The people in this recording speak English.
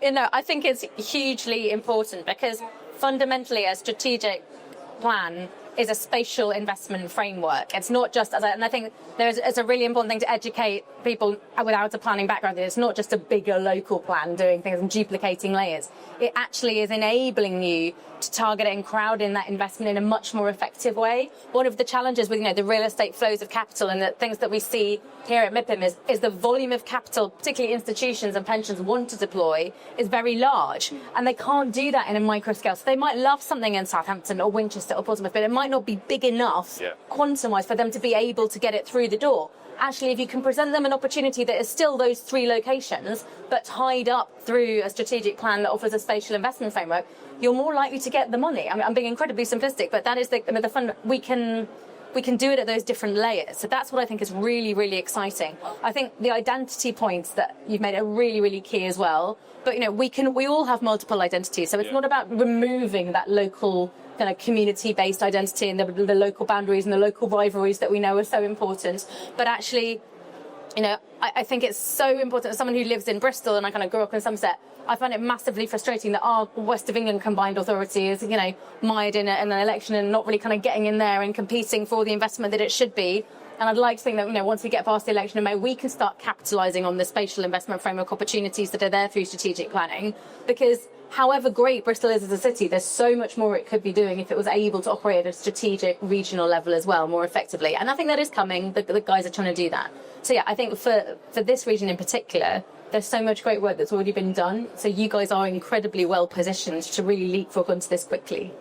I think it's hugely important because fundamentally a strategic plan is a spatial investment framework. It's not just, and I think it's a really important thing to educate people without a planning background. It's not just a bigger local plan doing things and duplicating layers. It actually is enabling you to target and crowd in that investment in a much more effective way. One of the challenges with the real estate flows of capital and the things that we see here at MIPIM is the volume of capital, particularly institutions and pensions want to deploy, is very large, and they can't do that in a micro scale. So they might love something in Southampton or Winchester or Portsmouth, but it might not be big enough quantum-wise for them to be able to get it through the door. Actually, if you can present them an opportunity that is still those 3 locations, but tied up through a strategic plan that offers a spatial investment framework, you're more likely to get the money. I mean, I'm being incredibly simplistic, but that is the fun. We can do it at those different layers. So that's what I think is really, really exciting. I think the identity points that you've made are really, really key as well. But we all have multiple identities, so it's not about removing that local kind of community-based identity and the local boundaries and the local rivalries that we know are so important. But actually, I think it's so important. As someone who lives in Bristol and I kind of grew up in Somerset, I find it massively frustrating that our West of England combined authority is, mired in an election and not really kind of getting in there and competing for the investment that it should be. And I'd like to think that, once we get past the election in May, we can start capitalising on the spatial investment framework opportunities that are there through strategic planning. Because however great Bristol is as a city, there's so much more it could be doing if it was able to operate at a strategic regional level as well, more effectively. And I think that is coming. The guys are trying to do that. So yeah, I think for this region in particular, there's so much great work that's already been done. So you guys are incredibly well positioned to really leapfrog onto this quickly.